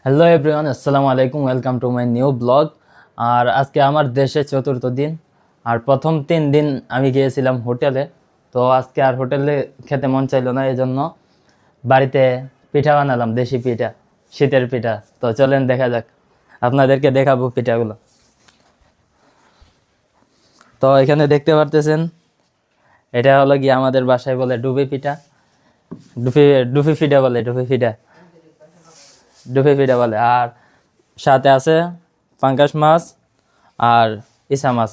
Hello everyone, আসসালামু আলাইকুম। Welcome to my new blog. আর আজকে আমার দেশে চতুর্থ দিন। আর প্রথম 3 দিন আমি গিয়েছিলাম হোটেলে। তো আজকে আর হোটেলে খেতে মন চাইলো না, এই জন্য বাড়িতে পিঠা বানালাম, দেশি পিঠা, শীতের পিঠা। তো চলেন দেখা যাক, আপনাদেরকে দেখাবো পিঠাগুলো। তো এখানে দেখতে পারতেছেন, এটা হলো গিয়ে আমাদের বাসায় বলে ডুবি পিঠা, ডুফি ডুফি পিঠা বলে, ডুফি পিঠা বলে। আর সাথে আছে পাঙ্গাস মাছ আর ইসা মাছ,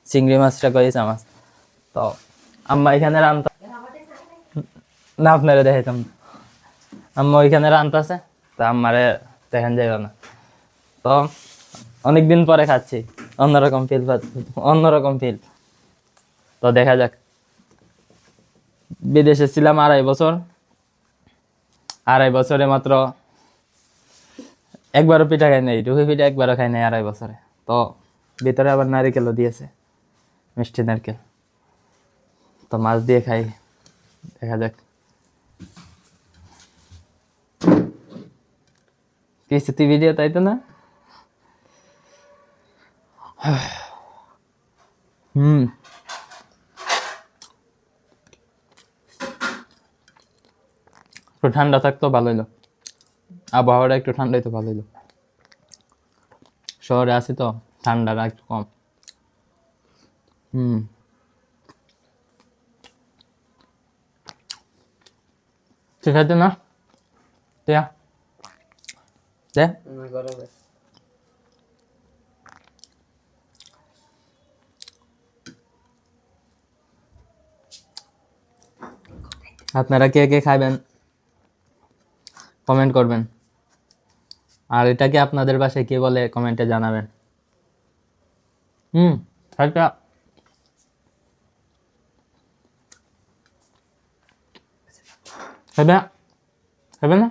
চিংড়ি মাছটা কই ইসা মাছ। তো আম্মা এখানে রান্তা, না আপনারা দেখাইতাম না। আম্মা ওইখানে রান্তাছে, তো আম্মারে দেখেন যাইব না। তো অনেকদিন পরে খাচ্ছি, অন্যরকম ফিল, অন্যরকম ফিল। তো দেখা যাক। বিদেশে ছিলাম 2.5 বছর, 2.5 বছরে মাত্র একবারও পিঠা খাই নাই, ডুবি পিঠা একবারও খাই নাই 2.5 বছরে। তো ভিতরে আবার নারিকেলও দিয়েছে, মিষ্টি নারকেল। তো মাছ দিয়ে খাই, দেখা যাক কিছু ভিডিও, তাই তো না? হুম, একটু ঠান্ডা থাকতো ভালো হইলো, আবহাওয়াটা একটু ঠান্ডা হইতো ভালো হইলো। শহরে আছি তো, ঠান্ডাটা একটু কম। হুম, ঠিক আছে না? টিয়া দে। আপনারা কে কে খাবেন কমেন্ট করবেন, আর এটাকে আপনাদের বাসায় কি বলে কমেন্টে জানাবেন। হুম, খাইটা খাবে, খাবে না?